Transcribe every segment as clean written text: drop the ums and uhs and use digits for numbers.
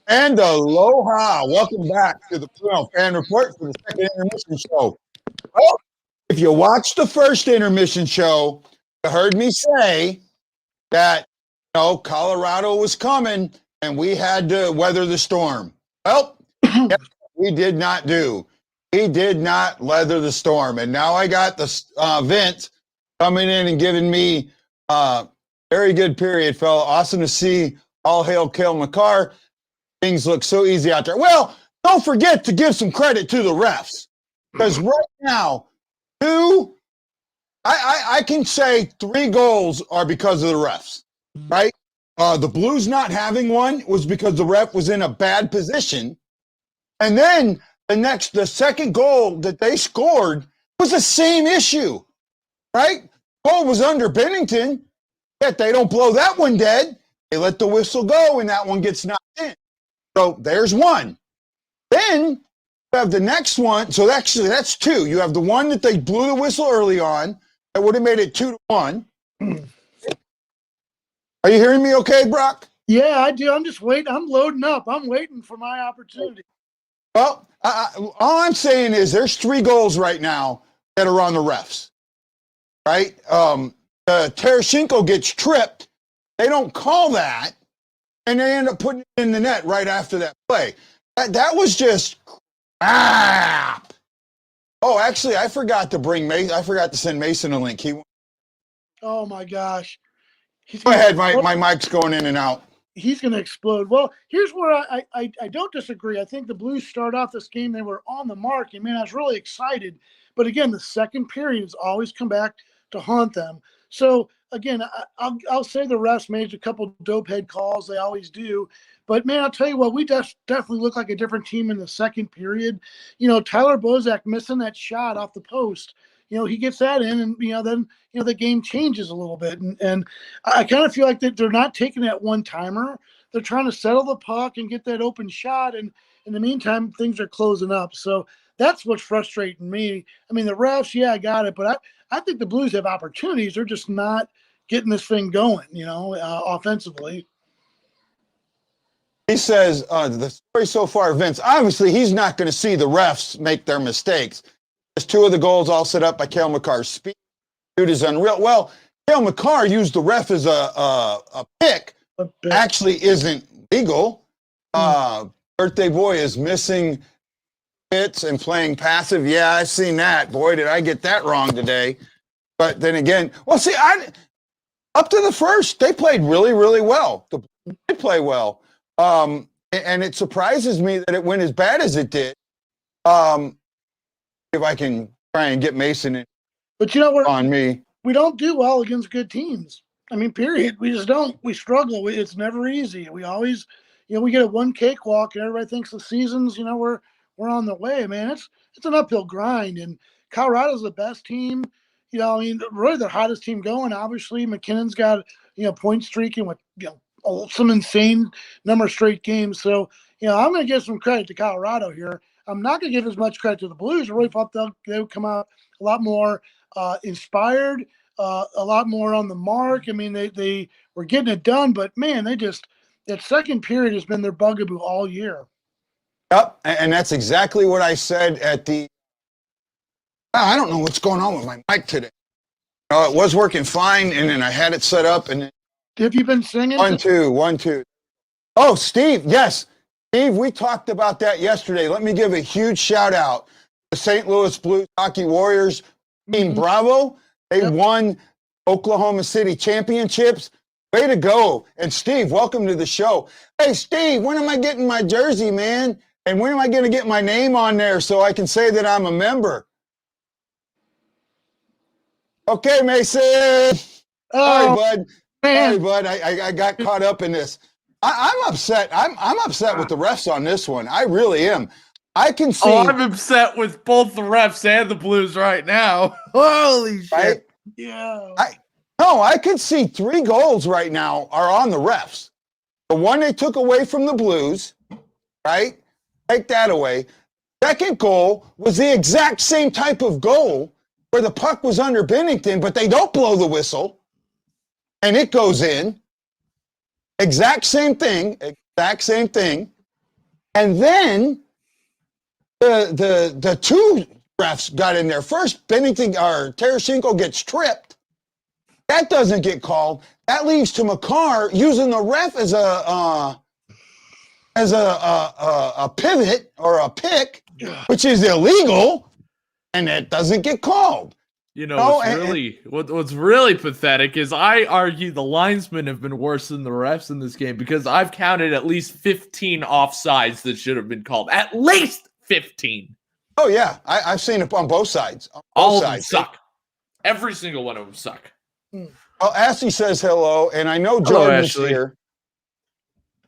And aloha. Welcome back to the BlueNote Fan Report for the second intermission show. Well, if you watched the first intermission show, you heard me say that Colorado was coming and we had to weather the storm. Well, yes, we did not do. We did not weather the storm. And now I got the Vince coming in and giving me very good period, fella. Awesome to see. All hail Cale McCarr. Things look so easy out there. Well, don't forget to give some credit to the refs. Because right now, I can say 3 goals are because of the refs, right? The Blues not having one was because the ref was in a bad position. And then the second goal that they scored was the same issue, right? Goal was under Bennington, yet they don't blow that one dead. They let the whistle go, and that one gets knocked in. So there's one. Then you have the next one. So actually, that's 2. You have the one that they blew the whistle early on. That would have made it 2-1. Are you hearing me okay, Brock? Yeah, I do. I'm just waiting. I'm loading up. I'm waiting for my opportunity. Well, all I'm saying is there's 3 goals right now that are on the refs, right? Tarasenko gets tripped. They don't call that, and they end up putting it in the net right after that play. That was just crap. Oh, actually, I forgot to bring Mason. I forgot to send Mason a link. Oh my gosh. Go ahead. My mic's going in and out. He's going to explode. Well, here's where I don't disagree. I think the Blues start off this game. They were on the mark. I mean, I was really excited. But again, the second period has always come back to haunt them. So again, I'll say the refs made a couple dope head calls. They always do. But man, I'll tell you what, we definitely look like a different team in the second period. Tyler Bozak missing that shot off the post. He gets that in, and then the game changes a little bit. And I kind of feel like that they're not taking that one timer. They're trying to settle the puck and get that open shot. And in the meantime, things are closing up. So that's what's frustrating me. I mean, the refs, yeah, I got it, but I think the Blues have opportunities. They're just not getting this thing going, offensively. He says the story so far, Vince, obviously he's not going to see the refs make their mistakes. There's 2 of the goals all set up by Cale McCarr. Speed dude is unreal. Well, Cale McCarr used the ref as a pick. Actually isn't legal. Birthday boy is missing hits and playing passive. Yeah, I've seen that. Boy, did I get that wrong today. But then again, well, see, up to the first, they played really, really well. They play well. And it surprises me that it went as bad as it did. If I can try and get Mason in. But on me. We don't do well against good teams. I mean, period. We just don't. We struggle. It's never easy. We always, we get a one cakewalk, and everybody thinks the season's, we're on the way, man. It's an uphill grind, and Colorado's the best team. Really the hottest team going. Obviously, McKinnon's got point streaking with some insane number of straight games. So I'm going to give some credit to Colorado here. I'm not going to give as much credit to the Blues. I really thought they would come out a lot more inspired, a lot more on the mark. I mean, they were getting it done, but man, that second period has been their bugaboo all year. Yep, and that's exactly what I said at the. I don't know what's going on with my mic today. It was working fine, and then I had it set up, and. Have you been singing? 1, 2, 1, 2. Oh, Steve, yes. Steve, we talked about that yesterday. Let me give a huge shout out to the St. Louis Blues Hockey Warriors team. Bravo. They won Oklahoma City championships. Way to go. And Steve, welcome to the show. Hey, Steve, when am I getting my jersey, man? And when am I going to get my name on there so I can say that I'm a member? Okay, Mason. Sorry, bud. Sorry, bud. I got caught up in this. I'm upset. I'm upset with the refs on this one. I really am. I can see. Oh, I'm upset with both the refs and the Blues right now. Holy shit! Right? Yeah. I can see 3 goals right now are on the refs. The one they took away from the Blues, right? Take that away. Second goal was the exact same type of goal where the puck was under Bennington, but they don't blow the whistle, and it goes in. Exact same thing. And then the two refs got in there first. Bennington or Tarasenko gets tripped. That doesn't get called. That leads to Makar using the ref as a pivot or a pick, which is illegal, and it doesn't get called. You know, what's really pathetic is I argue the linesmen have been worse than the refs in this game because I've counted at least 15 offsides that should have been called. At least 15. Oh, yeah. I've seen it on both sides. All of them suck. Every single one of them suck. Well, Ashley says hello, and I know Jordan is here.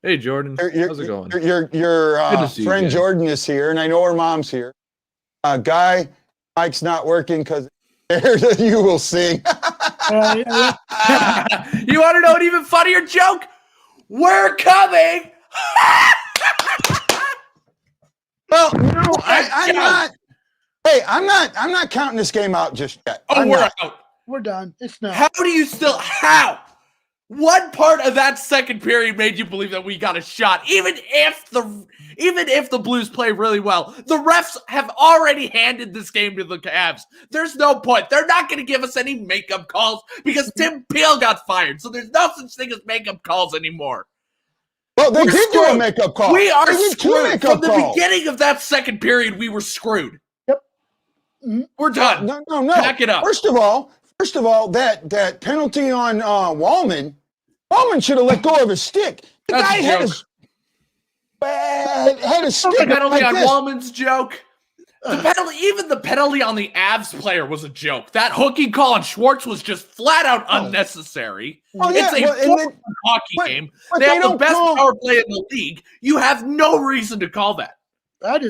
Hey, Jordan. How's it going? Your friend Jordan is here, and I know her mom's here. Guy, Mike's not working because you will sing. You want to know an even funnier joke? We're coming. Well, no, I'm not. Hey, I'm not counting this game out just yet. We're out. We're done. It's not. How do you still? How? What part of that second period made you believe that we got a shot? Even if the Blues play really well, the refs have already handed this game to the Cavs. There's no point. They're not going to give us any makeup calls because Tim Peel got fired. So there's no such thing as makeup calls anymore. Well, they did do a makeup call. We are screwed. From the beginning of that second period, we were screwed. Yep. We're done. No. Back it up. First of all, that penalty on Wallman should have let go of his stick. The That's guy had a stick. The penalty like on this. Wallman's joke. Even the penalty on the Avs player was a joke. That hooking call on Schwartz was just flat out unnecessary. Oh, yeah. It's a hockey game. They have the best power play in the league. You have no reason to call that. Not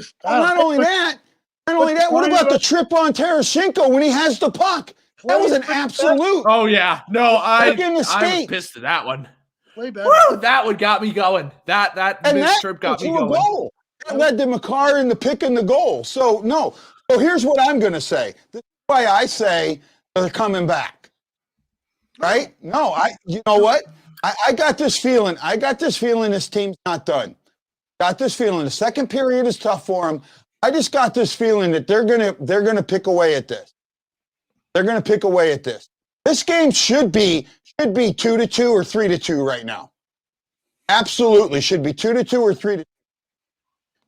only that, what about the trip on Tarasenko when he has the puck? That was an absolute. Oh, yeah. No, I was was pissed at that one. Way better. Woo, that one got me going. That missed trip got me going. Goal. That led to Makar in the pick and the goal. So, no. So, here's what I'm going to say. This is why I say they're coming back. Right? No, you know what? I got this feeling. This team's not done. Got this feeling. The second period is tough for them. I just got this feeling that they're gonna pick away at this. They're gonna pick away at this. This game should be 2-2 or 3-2 right now. Absolutely, should be 2-2 or 3-2.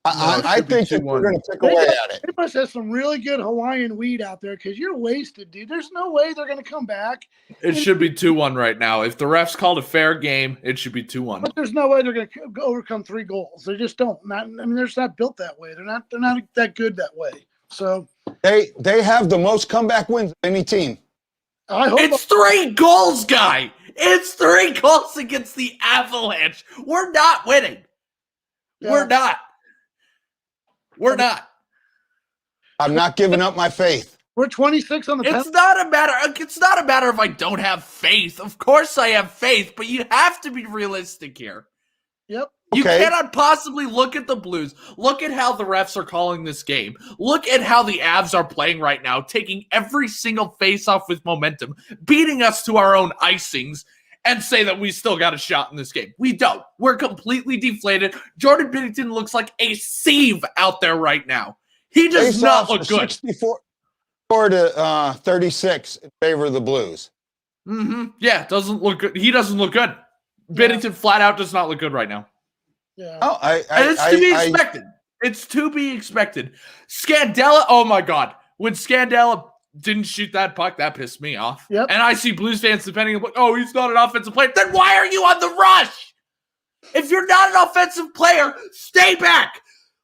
I think that we're going to pick away at it. They must have some really good Hawaiian weed out there because you're wasted, dude. There's no way they're going to come back. It should be 2-1 right now. If the refs called a fair game, it should be 2-1. But there's no way they're going to overcome 3 goals. They just don't. They're just not built that way. They're not that good that way. So they have the most comeback wins of any team. I hope it's 3 goals, guy. It's 3 goals against the Avalanche. We're not winning. Yeah. We're not. I'm not giving up my faith. We're 26 on the It's not a matter if I don't have faith. Of course I have faith, but you have to be realistic here. Yep. You cannot possibly look at the Blues. Look at how the refs are calling this game. Look at how the Avs are playing right now, taking every single face-off with momentum, beating us to our own icings, and say that we still got a shot in this game. We don't. We're completely deflated. Jordan Binnington looks like a sieve out there right now. He does not look good. 64-36 in favor of the Blues. Mm-hmm. Yeah, doesn't look good. He doesn't look good. Binnington flat out does not look good right now. Yeah. Oh, it's to be expected. It's to be expected. Scandella, oh my God. When Scandella didn't shoot that puck, that pissed me off. Yep. And I see Blues fans depending on, oh, he's not an offensive player. Then why are you on the rush? If you're not an offensive player, stay back.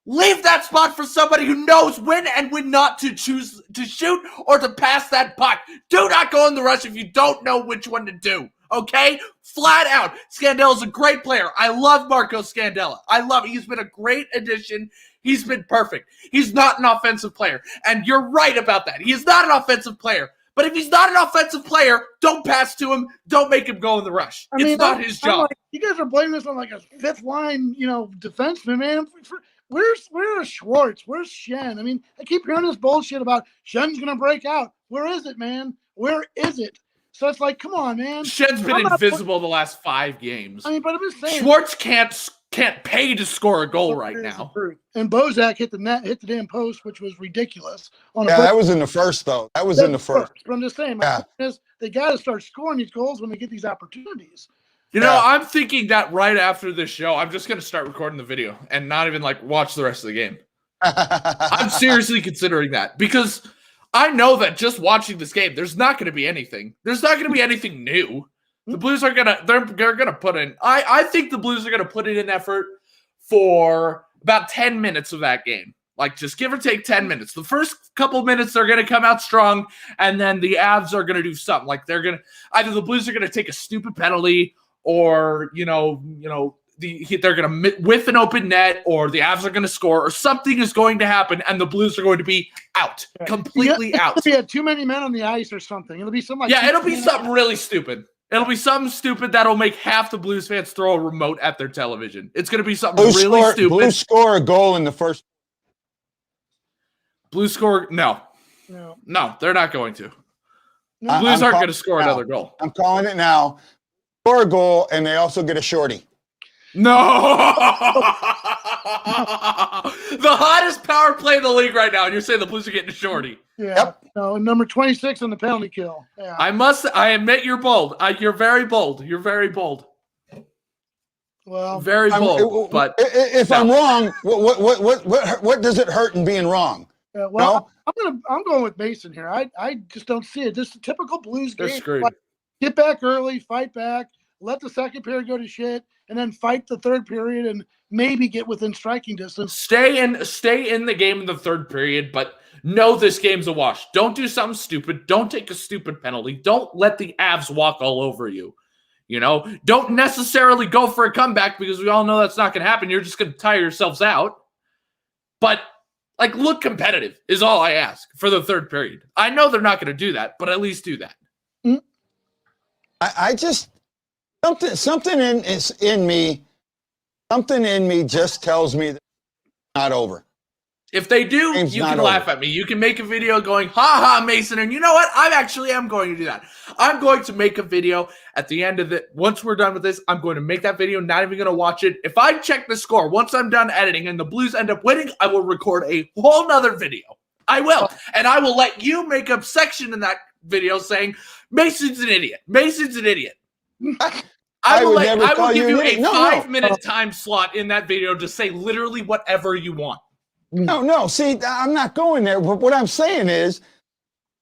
Leave that spot for somebody who knows when and when not to choose to shoot or to pass that puck. Do not go in the rush if you don't know which one to do. Okay? Flat out. Scandella's a great player. I love Marco Scandella. I love him. He's been a great addition. He's been perfect. He's not an offensive player. And you're right about that. He is not an offensive player. But if he's not an offensive player, don't pass to him. Don't make him go in the rush. It's not his job. Like, you guys are blaming this on like a 5th line, defenseman, man. Where's Schwartz? Where's Shen? I mean, I keep hearing this bullshit about Shen's going to break out. Where is it, man? Where is it? So it's like, come on, man. Shen's been invisible the last 5 games. I mean, but I'm just saying. Schwartz can't can't pay to score a goal right now. And Bozak hit the damn post, which was ridiculous. That was in the first, though. That was in the first. But I'm just saying, my point is, they got to start scoring these goals when they get these opportunities. You know, I'm thinking that right after this show, I'm just going to start recording the video and not even watch the rest of the game. I'm seriously considering that because I know that just watching this game, there's not going to be anything. There's not going to be anything new. The Blues are they're gonna put in. I think the Blues are gonna put in an effort for about 10 minutes of that game. Just give or take 10 minutes. The first couple of minutes they're gonna come out strong, and then the Avs are gonna do something. They're gonna either the Blues are gonna take a stupid penalty, or they're gonna whiff an open net, or the Avs are gonna score, or something is going to happen, and the Blues are going to be out, completely out. It'll be too many men on the ice or something. It'll be something. It'll be something really stupid. It'll be something stupid that'll make half the Blues fans throw a remote at their television. It's going to be something really stupid. Blues score a goal in the first. Blues score? No, they're not going to. No. Blues aren't going to score another goal. I'm calling it now. Score a goal, and they also get a shorty. No! The hottest power play in the league right now, and you're saying the Blues are getting a shorty. Yeah. Yep. No, number 26 on the penalty kill. Yeah. I admit you're bold. You're very bold. You're very bold. Well, very bold. But if I'm wrong, what does it hurt in being wrong? Well, no? I'm going with Mason here. I just don't see it. Just a typical Blues game. They're screwed. Get back early, fight back, let the second period go to shit, and then fight the third period and maybe get within striking distance. Stay in the game in the third period, but know this game's a wash. Don't do something stupid. Don't take a stupid penalty. Don't let the Avs walk all over you. Don't necessarily go for a comeback because we all know that's not going to happen. You're just going to tire yourselves out. But look competitive is all I ask for the third period. I know they're not going to do that, but at least do that. I just something in me just tells me that it's not over. If they do, you can laugh at me. You can make a video going, ha ha, Mason. And you know what? I actually am going to do that. I'm going to make a video at the end of it. Once we're done with this, I'm going to make that video, not even going to watch it. If I check the score, once I'm done editing and the Blues end up winning, I will record a whole nother video. I will. And I will let you make a section in that video saying, Mason's an idiot. Mason's an idiot. I will give you a 5-minute time slot in that video to say literally whatever you want. No. See, I'm not going there. But what I'm saying is,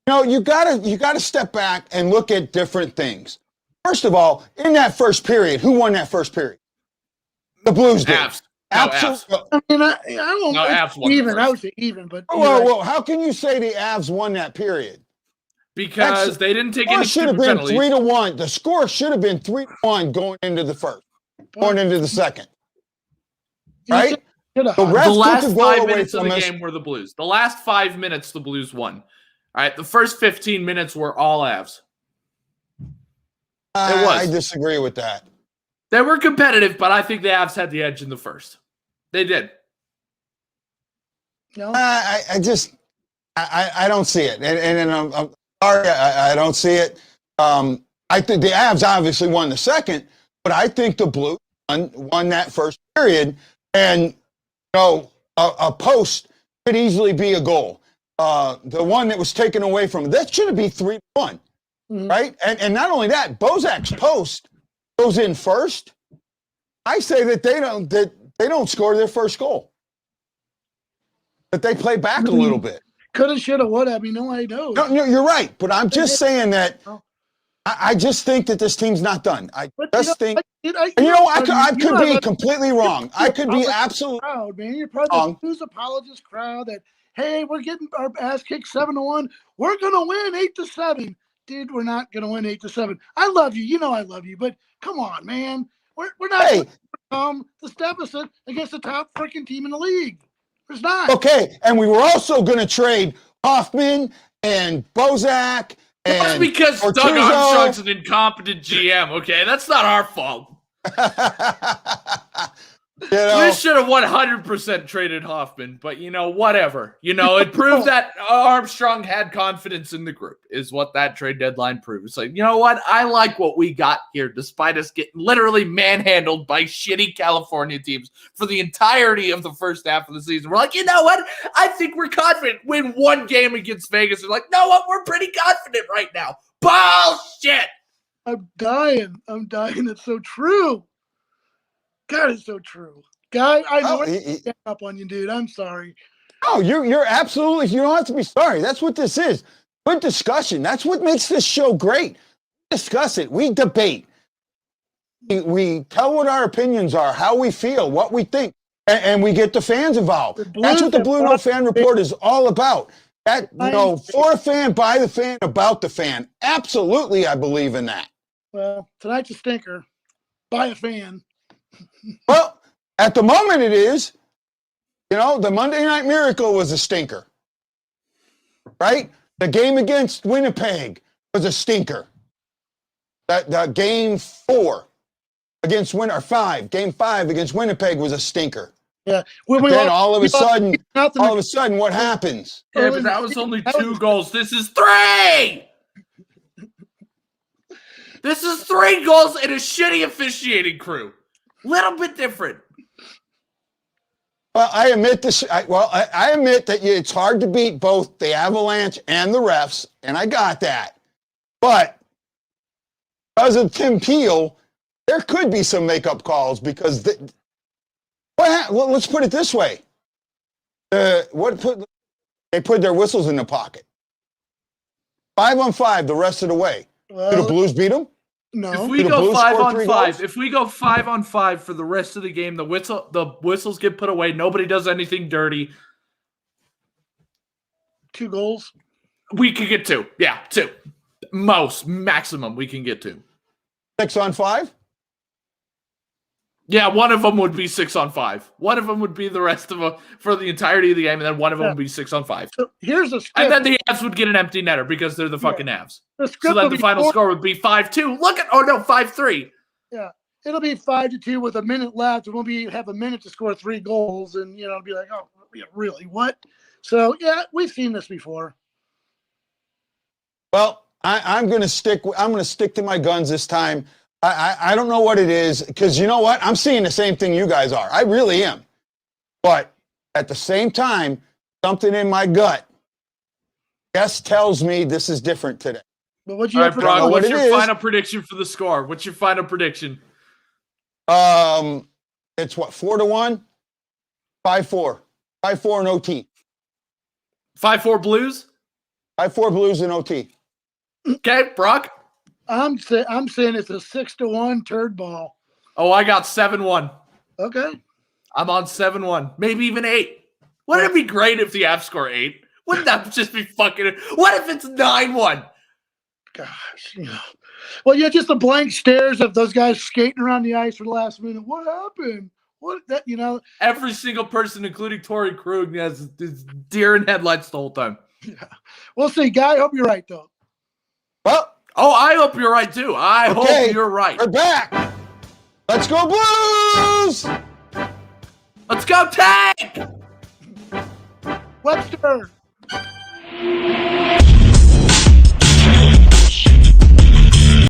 you gotta step back and look at different things. First of all, in that first period, who won that first period? The Blues did. Avs. Absolutely. I mean, I don't know. Avs won even. I would say even, but whoa. How can you say the Avs won that period? Because they didn't take any should have been 3-1. The score should have been 3-1 going into the first, going into the second. Right? The last 5 minutes of the game were the Blues. The last 5 minutes, the Blues won. All right, the first 15 minutes were all Avs. I disagree with that. They were competitive, but I think the Avs had the edge in the first. They did. No, I don't see it, and I'm sorry, I don't see it. I think the Avs obviously won the second, but I think the Blues won that first period, and a post could easily be a goal. The one that was taken away from that should have been 3-1, right? And not only that, Bozak's post goes in first. I say that they don't score their first goal. That they play back a little bit. Coulda, shoulda, woulda. I mean, nobody knows. No, you're right. But I'm just saying that I just think that this team's not done. I could be completely wrong. I could be absolutely proud, man. You're probably the Blues apologist crowd that, hey, we're getting our ass kicked 7-1. We're gonna win 8-7. Dude, we're not gonna win 8-7. I love you. You know I love you, but come on, man. We're not to step us against the top freaking team in the league. There's not. Okay, and we were also going to trade Hoffman and Bozak. That's because Doug Armstrong's an incompetent GM, okay? That's not our fault. You know, This should have 100% traded Hoffman, but whatever. It proved that Armstrong had confidence in the group, is what that trade deadline proved. It's like, you know what? I like what we got here, despite us getting literally manhandled by shitty California teams for the entirety of the first half of the season. We're like, you know what? I think we're confident. Win one game against Vegas. We're like, no, what? We're pretty confident right now. Bullshit. I'm dying. It's so true. God, it's so true. Guy, I know it's up on you, dude. I'm sorry. Oh, you're absolutely, you don't have to be sorry. That's what this is. Good discussion. That's what makes this show great. We discuss it. We debate. We tell what our opinions are, how we feel, what we think, and we get the fans involved. That's what the Blue Note Fan Report is all about. That, for a fan, by the fan, about the fan. Absolutely, I believe in that. Well, tonight's a stinker. By a fan. Well, at the moment it is. The Monday Night Miracle was a stinker. Right? The game against Winnipeg was a stinker. That game 4 against Game 5 against Winnipeg was a stinker. Yeah. Then all of a sudden, what happens? Yeah, but that was only 2 goals. This is 3! This is 3 goals and a shitty officiating crew. Little bit different. Well, I admit this. I admit that it's hard to beat both the Avalanche and the refs, and I got that. But because of Tim Peel, there could be some makeup calls because let's put it this way: they put their whistles in the pocket. 5-on-5 the rest of the way. Did the Blues beat them? No. If we go 5-on-5 for the rest of the game, the whistles get put away. Nobody does anything dirty. 2 goals. We could get 2. Yeah, 2. Maximum we can get 2. 6-on-5? Yeah, one of them would be 6-on-5. One of them would be the rest of them for the entirety of the game, and then one of them would be 6-on-5. So here's the script. And then the Avs would get an empty netter because they're the fucking Avs. So then the final score would be 5-2. 5-3. Yeah, it'll be 5-2 with a minute left, and we'll have a minute to score 3 goals, and it'll be like, oh, really? What? So yeah, we've seen this before. Well, I'm going to stick to my guns this time. I don't know what it is, because you know what? I'm seeing the same thing you guys are. I really am. But at the same time, something in my gut tells me this is different today. But what's your final prediction for the score? What's your final prediction? It's what, 4-1? 5-4. 5-4 in OT. 5-4 Blues? 5-4 Blues in OT. Okay, Brock? I'm saying it's a 6-1 turd ball. Oh, I got 7-1. Okay. I'm on 7-1. Maybe even 8. Wouldn't it be great if the Avs score 8? Wouldn't that just be fucking... What if it's 9-1? Gosh. Well, just the blank stares of those guys skating around the ice for the last minute. What happened? Every single person, including Torrey Krug, has deer in headlights the whole time. Yeah. We'll see, Guy. I hope you're right, though. Well... Oh, I hope you're right, too. I hope you're right. We're back. Let's go, Blues! Let's go, Tank! Webster!